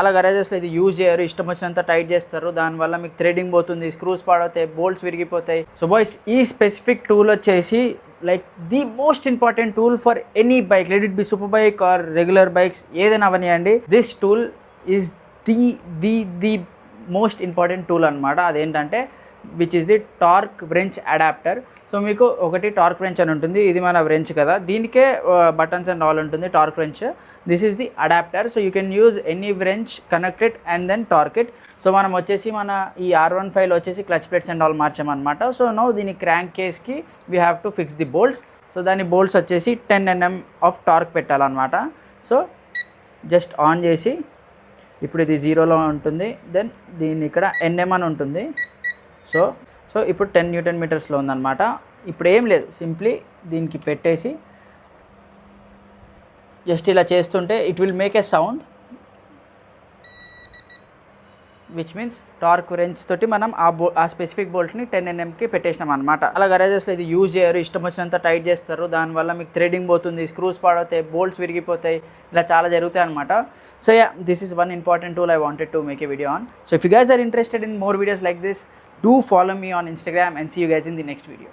చాలా గరాజెస్లో ఇది యూజ్ చేయరు, ఇష్టం వచ్చినంత టైట్ చేస్తారు, దానివల్ల మీకు థ్రెడింగ్ పోతుంది, స్క్రూస్ పాడవుతాయి, బోల్ట్స్ విరిగిపోతాయి. సో బాయ్స్, ఈ స్పెసిఫిక్ టూల్ వచ్చేసి like the most important tool for any bike, let it be super bike or regular bikes, ఏదైనా అవనియండి. This tool is the most important tool అనమాట. అదేంటంటే which is the torque wrench adapter. So మీకు ఒకటి torque వ్రెంచ్ అని ఉంటుంది, ఇది మన వ్రెంచ్ కదా, దీనికే బటన్స్ అండ్ ఆల్ ఉంటుంది torque wrench. This is the adapter. So you can use any wrench, connect it and then torque it. So మనం వచ్చేసి మన ఈ R15 వచ్చేసి క్లచ్ ప్లేట్స్ అండ్ ఆల్ మార్చామన్నమాట. సో నో దీని క్రాంక్ కేస్కి we have to fix the bolts. So దాని bolts వచ్చేసి 10 Nm ఆఫ్ టార్క్ పెట్టాలన్నమాట. సో జస్ట్ ఆన్ చేసి, ఇప్పుడు ఇది 0లో ఉంటుంది, దెన్ దీన్ని ఇక్కడ NM అని ఉంటుంది. సో ఇప్పుడు 10 Nm ఉందన్నమాట. ఇప్పుడు ఏం లేదు, సింప్లీ దీనికి పెట్టేసి జస్ట్ ఇలా చేస్తుంటే it will make a sound, which means torque wrench తోటి మనం ఆ స్పెసిఫిక్ బోల్ట్ని 10 Nmకి పెట్టేసినాం అనమాట. అలా గరాజెస్లో ఇది యూజ్ చేయరు, ఇష్టం వచ్చినంత టైట్ చేస్తారు, దానివల్ల మీకు థ్రెడింగ్ పోతుంది, స్క్రూస్ పాడవుతాయి, బోల్ట్స్ విరిగిపోతాయి, ఇలా చాలా జరుగుతాయి అనమాట. So yeah, this is one important tool I wanted to make a video on. So if you guys are interested in more videos like this, do follow me on Instagram and see you guys in the next video.